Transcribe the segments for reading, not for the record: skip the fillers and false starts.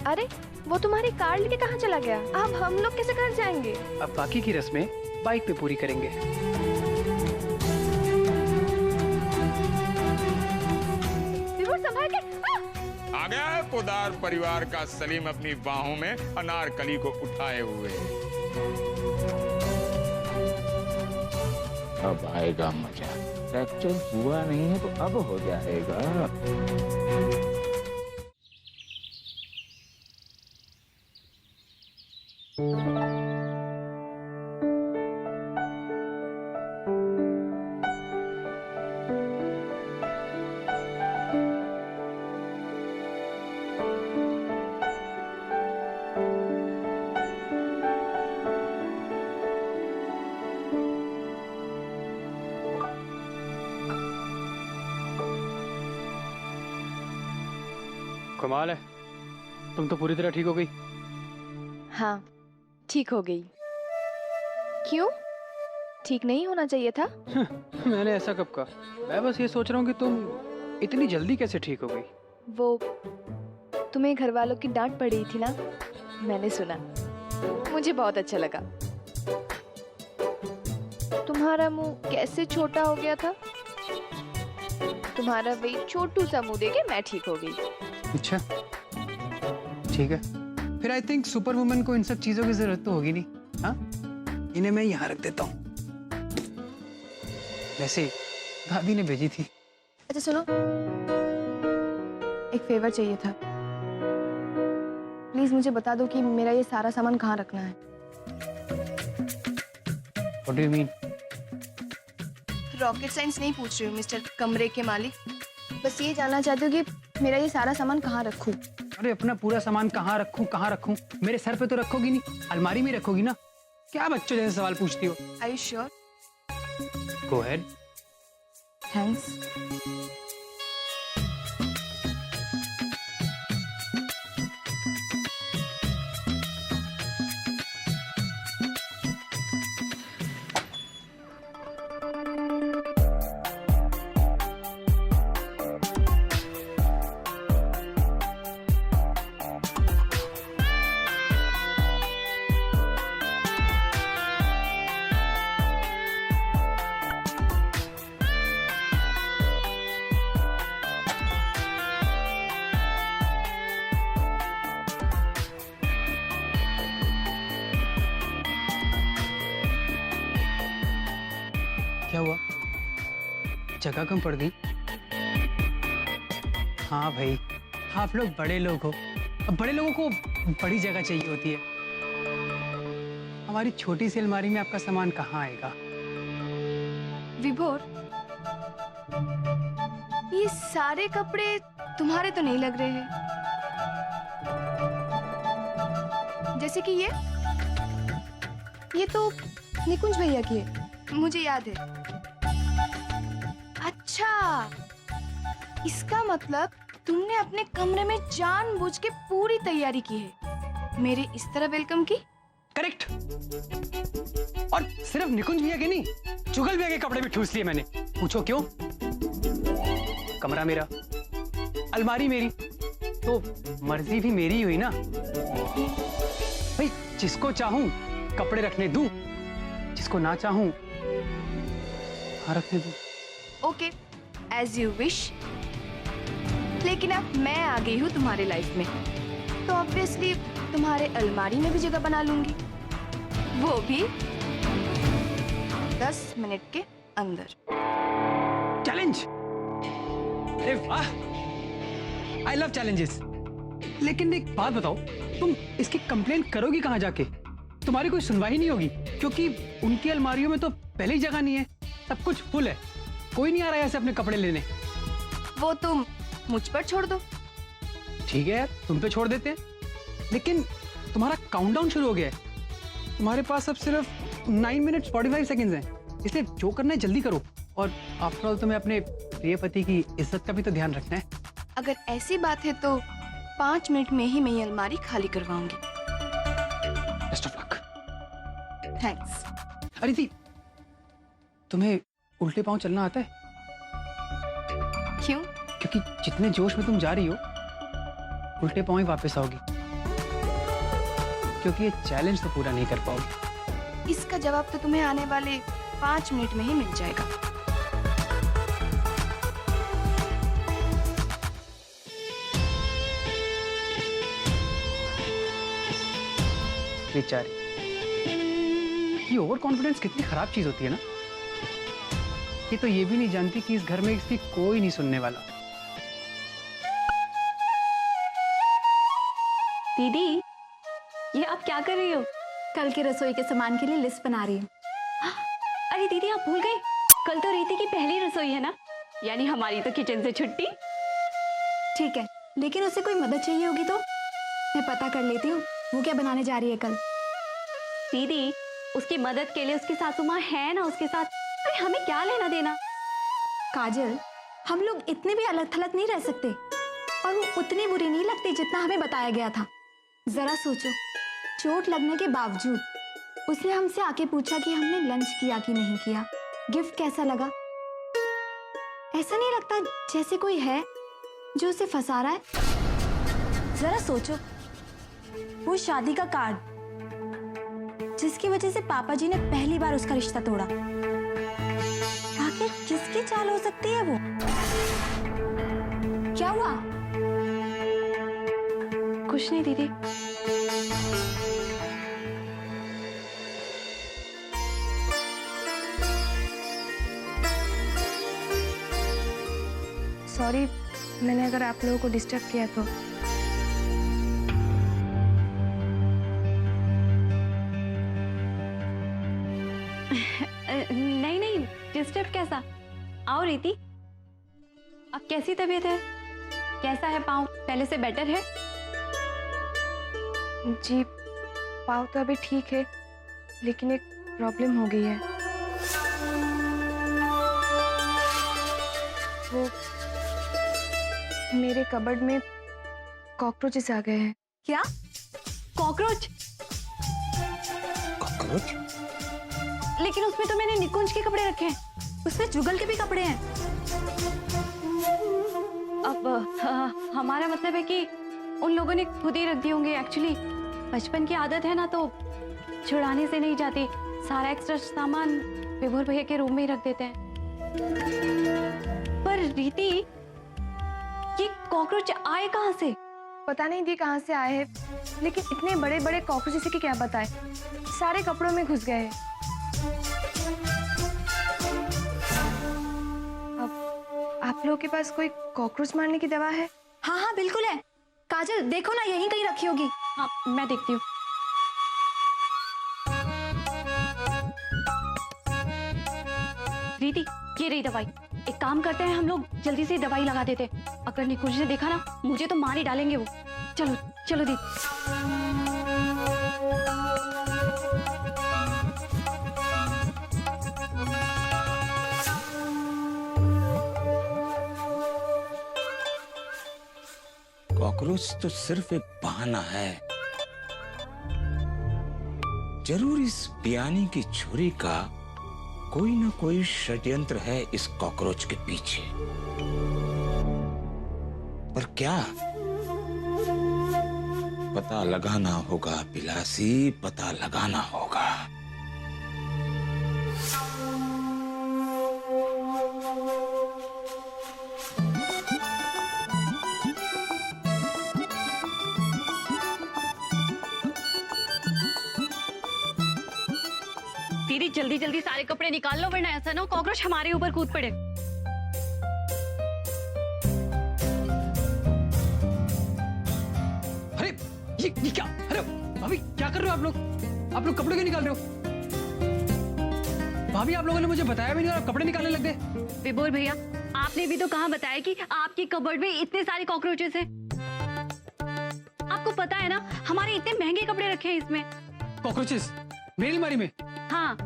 अरे वो तुम्हारी कार लेके कहाँ चला गया? अब हम लोग कैसे घर जाएंगे? अब बाकी की रस्में बाइक पे पूरी करेंगे। विभोर संभाल के। आ गया है पोदार परिवार का सलीम अपनी बाहों में अनारकली को उठाए हुए। अब आएगा मजा। फ्रैक्चर हुआ नहीं है तो अब हो जाएगा। कमाल है, तुम तो पूरी तरह ठीक हो गई। हाँ ठीक हो गई। क्यों ठीक नहीं होना चाहिए था? मैंने ऐसा कब कहा? मैं बस ये सोच रहा हूँ कि तुम इतनी जल्दी कैसे ठीक हो गई। वो तुम्हें घर वालों की डांट पड़ी थी ना, मैंने सुना, मुझे बहुत अच्छा लगा। तुम्हारा मुंह कैसे छोटा हो गया था? तुम्हारा वही छोटू सा मुंह देके मैं ठीक हो गई। अच्छा ठीक है, फिर आई थिंक सुपर वुमन को इन सब चीजों की जरूरत तो होगी नहीं। हाँ, इन्हें मैं यहाँ रख देता हूँ। वैसे दादी ने भेजी थी। अच्छा सुनो, एक फेवर चाहिए था। प्लीज मुझे बता दो कि मेरा ये सारा सामान कहाँ रखना है। What do you mean? Rocket science नहीं पूछ रही हूँ मिस्टर कमरे के मालिक, बस ये जानना चाहती हूँ कि मेरा ये सारा सामान कहाँ रखूँ। अरे अपना पूरा सामान कहाँ रखूँ कहाँ रखूँ? मेरे सर पे तो रखोगी नहीं, अलमारी में रखोगी ना। क्या बच्चों जैसे सवाल पूछती हो? Are you sure? Go ahead. Thanks. क्या हुआ? जगह कम पड़ गई? हाँ भाई, आप लोग बड़े लोग हो, अब बड़े लोगों को बड़ी जगह चाहिए होती है। हमारी छोटी सी अलमारी में आपका सामान कहाँ आएगा? विभोर, ये सारे कपड़े तुम्हारे तो नहीं लग रहे हैं। जैसे कि ये तो निकुंज भैया की है, मुझे याद है। अच्छा, इसका मतलब तुमने अपने कमरे में जानबूझ के पूरी तैयारी की है मेरे इस तरह वेलकम की। करेक्ट। और सिर्फ निकुंज भैया के नहीं, जुगल भैया के कपड़े भी ठूस लिए मैंने। पूछो क्यों? कमरा मेरा, अलमारी मेरी, तो मर्जी भी मेरी हुई ना भाई। जिसको चाहूं कपड़े रखने दूं, जिसको ना चाहूं हाँ रखने दूं। Okay, as you wish. लेकिन अब मैं आ गई हूँ तुम्हारे लाइफ में, तो ऑब्वियसली तुम्हारे अलमारी में भी जगह बना लूंगी, वो भी 10 मिनट के अंदर। चैलेंज? अरे वाह, आई लव चैलेंजेस। लेकिन एक बात बताओ, तुम इसकी कंप्लेन करोगी कहाँ जाके? तुम्हारी कोई सुनवाई नहीं होगी, क्योंकि उनकी अलमारियों में तो पहले ही जगह नहीं है, सब कुछ फुल है। कोई नहीं आ रहा है ऐसे अपने कपड़े लेने। वो तुम मुझ पर छोड़ दो। ठीक है, तुम पे छोड़ देते हैं, लेकिन तुम्हारा काउंटडाउन शुरू हो गया है। तुम्हारे पास अब सिर्फ 9 मिनट्स 45 सेकंड्स हैं, इसलिए जो करना है जल्दी करो। और आफ्टर ऑल तुम्हें अपने प्रिय पति की इज्जत का भी तो ध्यान रखना है। अगर ऐसी बात है तो 5 मिनट में ही मैं ये अलमारी खाली करवाऊंगी। Best of luck. थैंक्स। अरे दी, तुम्हें उल्टे पांव चलना आता है? क्यों? क्योंकि जितने जोश में तुम जा रही हो, उल्टे पांव ही वापस आओगी। क्योंकि ये चैलेंज तो पूरा नहीं कर पाओगे। इसका जवाब तो तुम्हें आने वाले 5 मिनट में ही मिल जाएगा। बेचारी, ये ओवर कॉन्फिडेंस कितनी खराब चीज होती है ना। ये तो ये भी नहीं जानती कि इस घर में इसकी कोई नहीं सुनने वाला। दीदी, ये आप क्या कर रही हो? कल के रसोई के सामान के लिए लिस्ट बना रही हूँ। अरे दीदी, आप भूल गई, कल तो रीति की पहली रसोई है ना, यानी हमारी तो किचन से छुट्टी। ठीक है, लेकिन उसे कोई मदद चाहिए होगी तो मैं पता कर लेती हूँ वो क्या बनाने जा रही है कल। दीदी, उसकी मदद के लिए उसकी सासू माँ है ना उसके साथ, अरे हमें क्या लेना देना। काजल, हम लोग इतने भी अलग थलग नहीं रह सकते, और वो उतनी बुरी नहीं लगती जितना हमें बताया गया था। जरा सोचो, चोट लगने के बावजूद उसने हमसे आके पूछा कि हमने लंच किया कि नहीं किया, गिफ्ट कैसा लगा। ऐसा नहीं लगता जैसे कोई है जो उसे फंसा रहा है? जरा सोचो, वो शादी का कार्ड जिसकी वजह से पापा जी ने पहली बार उसका रिश्ता तोड़ा, आखिर किसकी चाल हो सकती है वो? क्या हुआ? कुछ नहीं दीदी। सॉरी, मैंने अगर आप लोगों को डिस्टर्ब किया तो। नहीं नहीं, डिस्टर्ब कैसा? आओ रीति, अब कैसी तबीयत है? कैसा है पाँव? पहले से बेटर है? जी, पाँव तो अभी ठीक है, लेकिन एक प्रॉब्लम हो गई है। वो मेरे कबर्ड में कॉकरोचेस आ गए हैं। क्या? कॉकरोच? कॉकरोच? लेकिन उसमें तो मैंने निकुंज के कपड़े रखे हैं, उसमें जुगल के भी कपड़े हैं। अब हमारा मतलब है कि उन लोगों ने खुद ही रख दिए होंगे। एक्चुअली बचपन की आदत है ना, तो छुड़ाने से नहीं जाती। सारा एक्स्ट्रा सामान विभोर भैया के रूम में ही रख देते हैं। पर रीति, ये कॉकरोच आए कहाँ से? पता नहीं दी कहाँ से आए हैं, लेकिन इतने बड़े बड़े कॉकरोचेस की क्या बताएं, सारे कपड़ों में घुस गए हैं। अब आप लोगों के पास कोई कॉकरोच मारने की दवा है? हाँ हाँ बिल्कुल है। काजल देखो ना, यहीं कहीं रखी होगी। हाँ मैं देखती हूँ। रीति, ये रही दवाई। एक काम करते हैं, हम लोग जल्दी से दवाई लगा देते हैं। अगर निकुंज ने देखा ना, मुझे तो मार ही डालेंगे वो। चलो चलो दी। कॉकरोच तो सिर्फ एक बहाना है। जरूर इस बियानी की छुरी का कोई ना कोई षड्यंत्र है इस कॉकरोच के पीछे। पर क्या? पता लगाना होगा पिलासी, पता लगाना होगा। दीदी जल्दी जल्दी सारे कपड़े निकाल लो, वरना ऐसा ना हो कॉकरोच हमारे ऊपर कूद पड़े। अरे ये क्या? अरे भाभी, क्या कर रहे हो आप लोग? आप लोग कपड़े क्यों निकाल रहे हो? भाभी, आप लोगों ने मुझे बताया भी नहीं और आप कपड़े निकालने लग गए। विभोर भैया, आपने भी तो कहाँ बताया कि आपकी कबर्ड में इतने सारे कॉकरोचेस हैं। आपको पता है ना, हमारे इतने महंगे कपड़े रखे हैं इसमें। कॉकरोचेस मेरी अलमारी में? हाँ।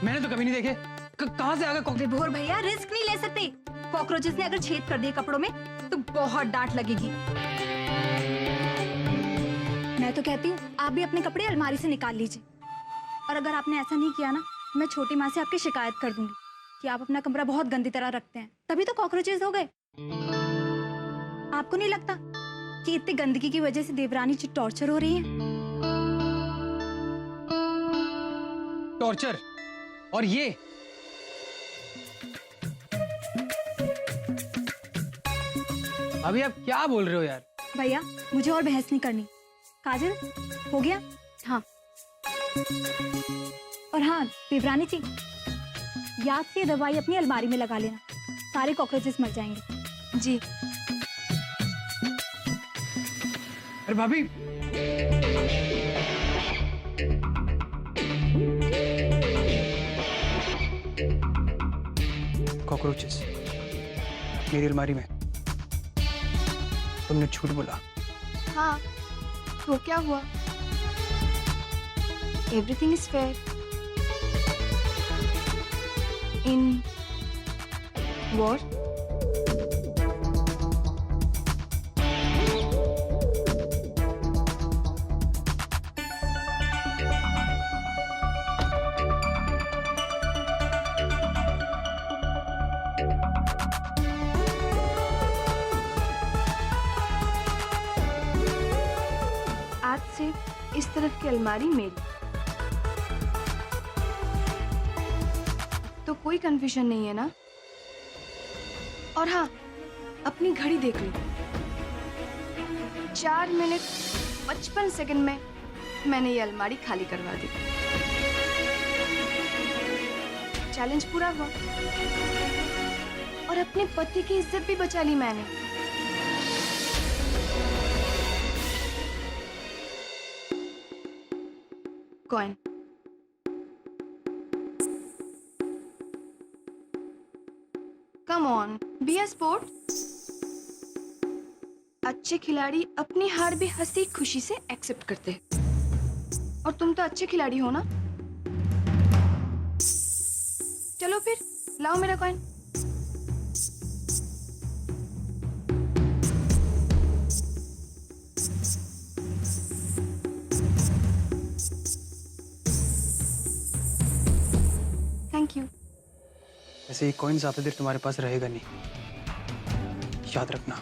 मैंने तो कभी नहीं देखे। कहाँ से आ गए कॉकरोच? विभोर भैया, रिस्क नहीं ले सकते। कॉकरोचेस ने अगर छेद कर दिए कपड़ों में तो बहुत डांट लगेगी। मैं तो कहती हूँ आप भी अपने कपड़े अलमारी से निकाल लीजिए, और अगर आपने ऐसा नहीं किया ना, मैं छोटी माँ से आपकी शिकायत कर दूंगी कि आप अपना कमरा बहुत गंदी तरह रखते हैं, तभी तो कॉकरोचेस हो गए। आपको नहीं लगता कि इतनी गंदगी की वजह से देवरानी जी टॉर्चर हो रही है? टॉर्चर। और ये अभी आप क्या बोल रहे हो यार? भैया मुझे और बहस नहीं करनी। काजल हो गया? हाँ। और हाँ देवरानी जी, याद से ये दवाई अपनी अलमारी में लगा लेना, सारे कॉकरोचेस मर जाएंगे। जी। अरे भाभी, कॉकरोचेस मेरी अलमारी में। तुमने झूठ बोला। हाँ, तो क्या हुआ? Everything is fair in war. आज से इस तरफ की अलमारी मेरी, तो कोई कंफ्यूजन नहीं है ना? और हाँ, अपनी घड़ी देख लो, 4 मिनट 55 सेकंड में मैंने ये अलमारी खाली करवा दी। चैलेंज पूरा हुआ और अपने पति की इज्जत भी बचा ली मैंने। Coin. Come on, be a sport. अच्छे खिलाड़ी अपनी हार भी हंसी खुशी से एक्सेप्ट करते हैं, और तुम तो अच्छे खिलाड़ी हो ना? चलो फिर लाओ मेरा कॉइन। Thank you. ऐसे ये कॉइन ज्यादा देर तुम्हारे पास रहेगा नहीं, याद रखना।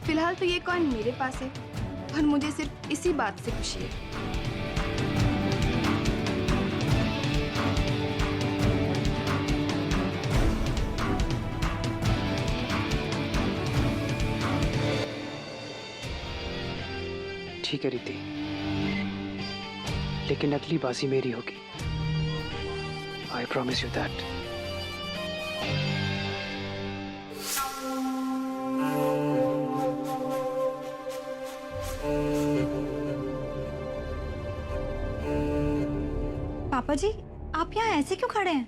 फिलहाल तो ये कॉइन मेरे पास है, और मुझे सिर्फ इसी बात से खुशी है। ठीक है रीति, लेकिन अगली बाजी मेरी होगी। I promise you that. पापा जी आप यहाँ ऐसे क्यों खड़े हैं?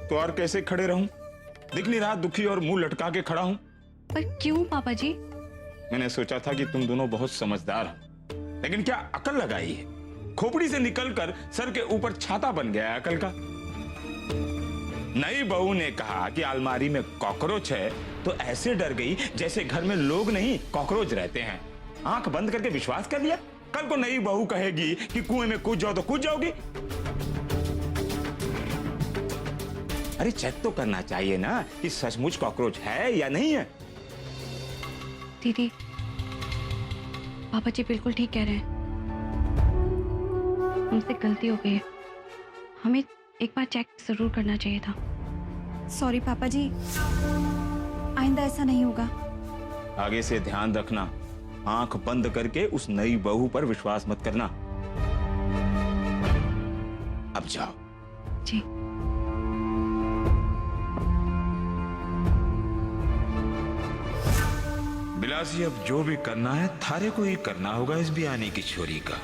तो और कैसे खड़े रहूं? दिख नहीं रहा दुखी और मुंह लटका के खड़ा हूं? पर क्यों पापा जी? मैंने सोचा था कि तुम दोनों बहुत समझदार हो, लेकिन क्या अकल लगाई है? खोपड़ी से निकलकर सर के ऊपर छाता बन गया है अकल का। नई बहू ने कहा कि अलमारी में कॉकरोच है तो ऐसे डर गई जैसे घर में लोग नहीं कॉकरोच रहते हैं। आंख बंद करके विश्वास कर लिया। कल को नई बहू कहेगी कि कुएं में कूद जाओ तो कूद जाओगी। अरे चेक तो करना चाहिए ना कि सचमुच कॉकरोच है या नहीं है। दीदी, पापा जी बिल्कुल ठीक कह रहे हैं, हमसे गलती हो गई है, हमें एक बार चेक जरूर करना चाहिए था। सॉरी पापा जी, आइंदा ऐसा नहीं होगा। आगे से ध्यान रखना, आंख बंद करके उस नई बहू पर विश्वास मत करना। अब जाओ। जी। बिलासी, अब जो भी करना है थारे को ही करना होगा इस बियानी की छोरी का,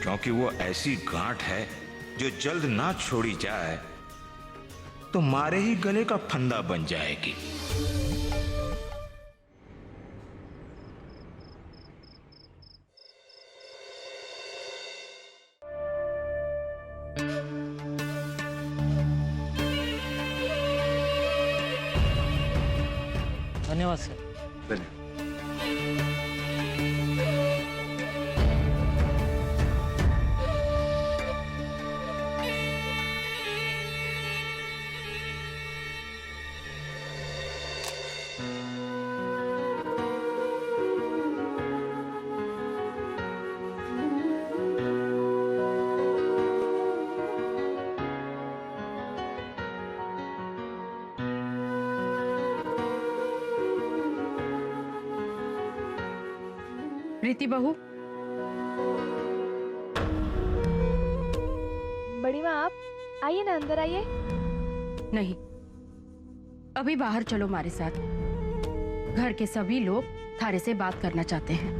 क्योंकि वो ऐसी गांठ है जो जल्द ना छोड़ी जाए तो मारे ही गले का फंदा बन जाएगी। धन्यवाद सर। प्रीति बहू, बड़ी माँ आप आइए ना, अंदर आइए। नहीं, अभी बाहर चलो हमारे साथ। घर के सभी लोग थारे से बात करना चाहते हैं।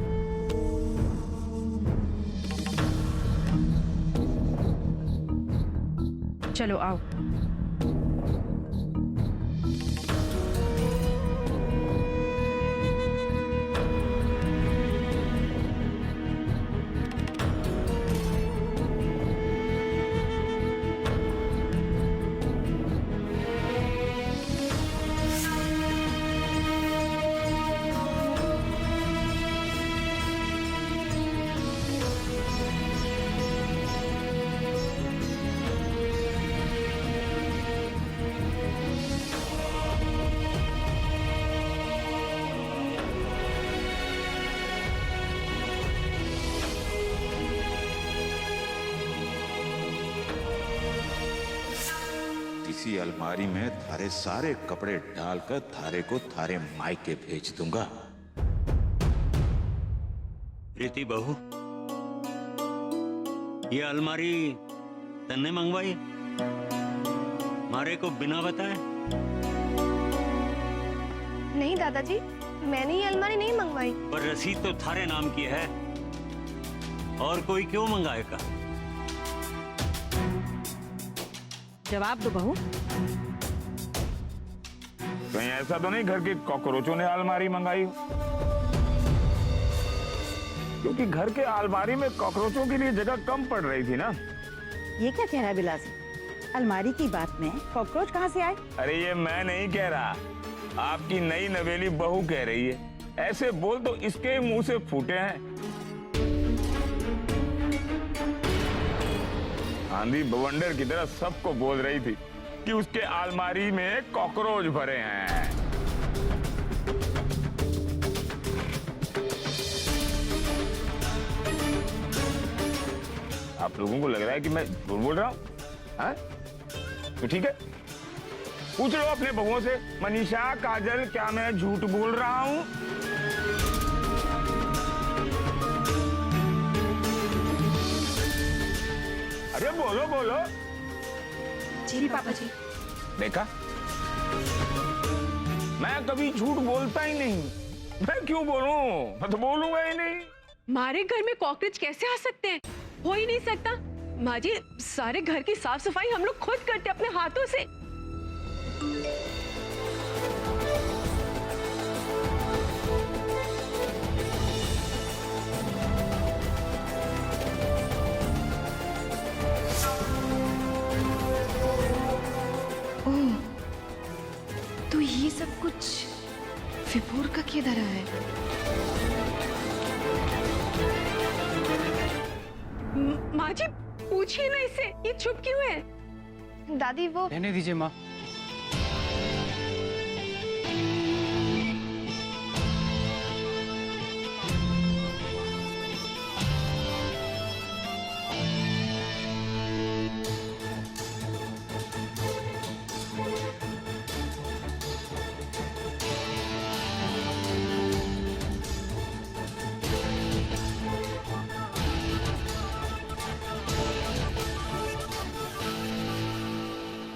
चलो आओ। इसी अलमारी में थारे सारे कपड़े डालकर थारे को थारे मायके भेज दूंगा। प्रीति बहू, ये अलमारी तन्ने मंगवाई मारे को बिना बताए? नहीं दादाजी, मैंने ये अलमारी नहीं मंगवाई। पर रसीद तो थारे नाम की है, और कोई क्यों मंगाएगा? जवाब दो बहू। कहीं ऐसा तो नहीं घर के कॉकरोचों ने अलमारी मंगाई हो? क्योंकि घर के अलमारी में कॉकरोचों के लिए जगह कम पड़ रही थी ना। ये क्या कह रहा है बिलासी? अलमारी की बात में कॉकरोच कहाँ से आए? अरे ये मैं नहीं कह रहा, आपकी नई नवेली बहू कह रही है। ऐसे बोल तो इसके मुंह से फूटे हैं। आंधी बवंडर की तरह सबको बोल रही थी कि उसके अलमारी में कॉकरोच भरे हैं। आप लोगों को लग रहा है कि मैं झूठ बोल रहा हूं? तो ठीक है, पूछ लो अपने बहुओं से, मनीषा, काजल, क्या मैं झूठ बोल रहा हूं? अरे बोलो बोलो। जी पापा जी। देखा, मैं कभी झूठ बोलता ही नहीं। मैं क्यों बोलूं? मैं तो बोलूंगा ही नहीं। हमारे घर में कॉकरोच कैसे आ सकते हैं? हो ही नहीं सकता। माँ जी, सारे घर की साफ सफाई हम लोग खुद करते अपने हाथों से। तो ये सब कुछ विभोर का किया धरा है। माँ जी, पूछिए ना इससे, ये चुप क्यों है? दादी वो रहने दीजिए माँ।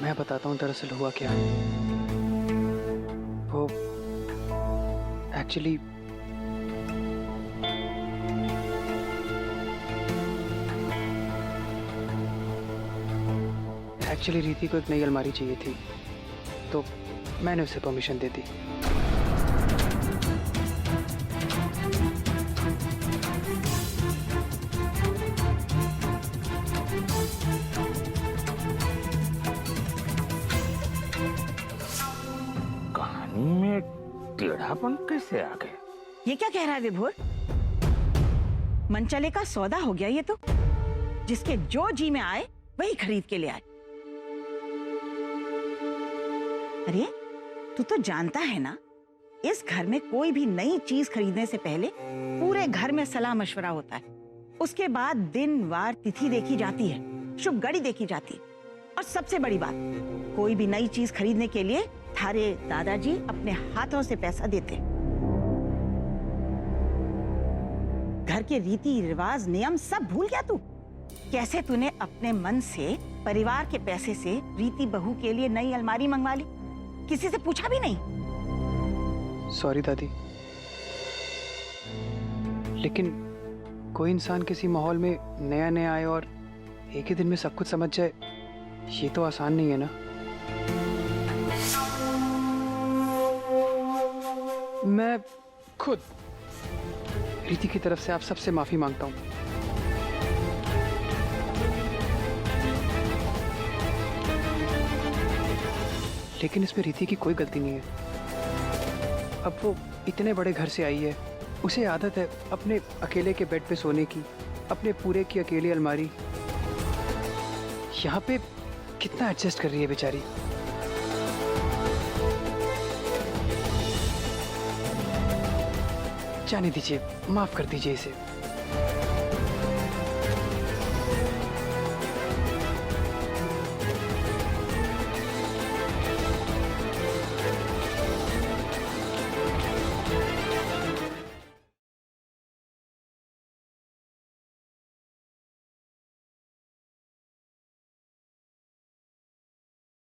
मैं बताता हूँ दरअसल हुआ क्या है। वो एक्चुअली रीति को एक नई अलमारी चाहिए थी, तो मैंने उसे परमिशन दे दी। में टेढ़ापन कैसे आ गया? ये क्या कह रहा है विभोर? मनचले का सौदा हो गया ये तो। जिसके जो जी में आए वही खरीद के ले आए। अरे तू तो जानता है ना, इस घर में कोई भी नई चीज खरीदने से पहले पूरे घर में सलाह मशवरा होता है। उसके बाद दिन वार तिथि देखी जाती है, शुभ घड़ी देखी जाती है, और सबसे बड़ी बात, कोई भी नई चीज खरीदने के लिए थारे दादाजी अपने हाथों से पैसा देते। घर के रीति रिवाज नियम सब भूल गया तू? कैसे तूने अपने मन से परिवार के पैसे से रीति बहू के लिए नई अलमारी मंगवा ली? किसी से पूछा भी नहीं? सॉरी दादी, लेकिन कोई इंसान किसी माहौल में नया नया आए और एक ही दिन में सब कुछ समझ जाए, ये तो आसान नहीं है ना। मैं खुद रीति की तरफ से आप सबसे माफी मांगता हूँ। लेकिन इसमें रीति की कोई गलती नहीं है। अब वो इतने बड़े घर से आई है, उसे आदत है अपने अकेले के बेड पे सोने की, अपने पूरे की अकेली अलमारी। यहाँ पे कितना एडजस्ट कर रही है बेचारी। जाने दीजिए, माफ कर दीजिए इसे।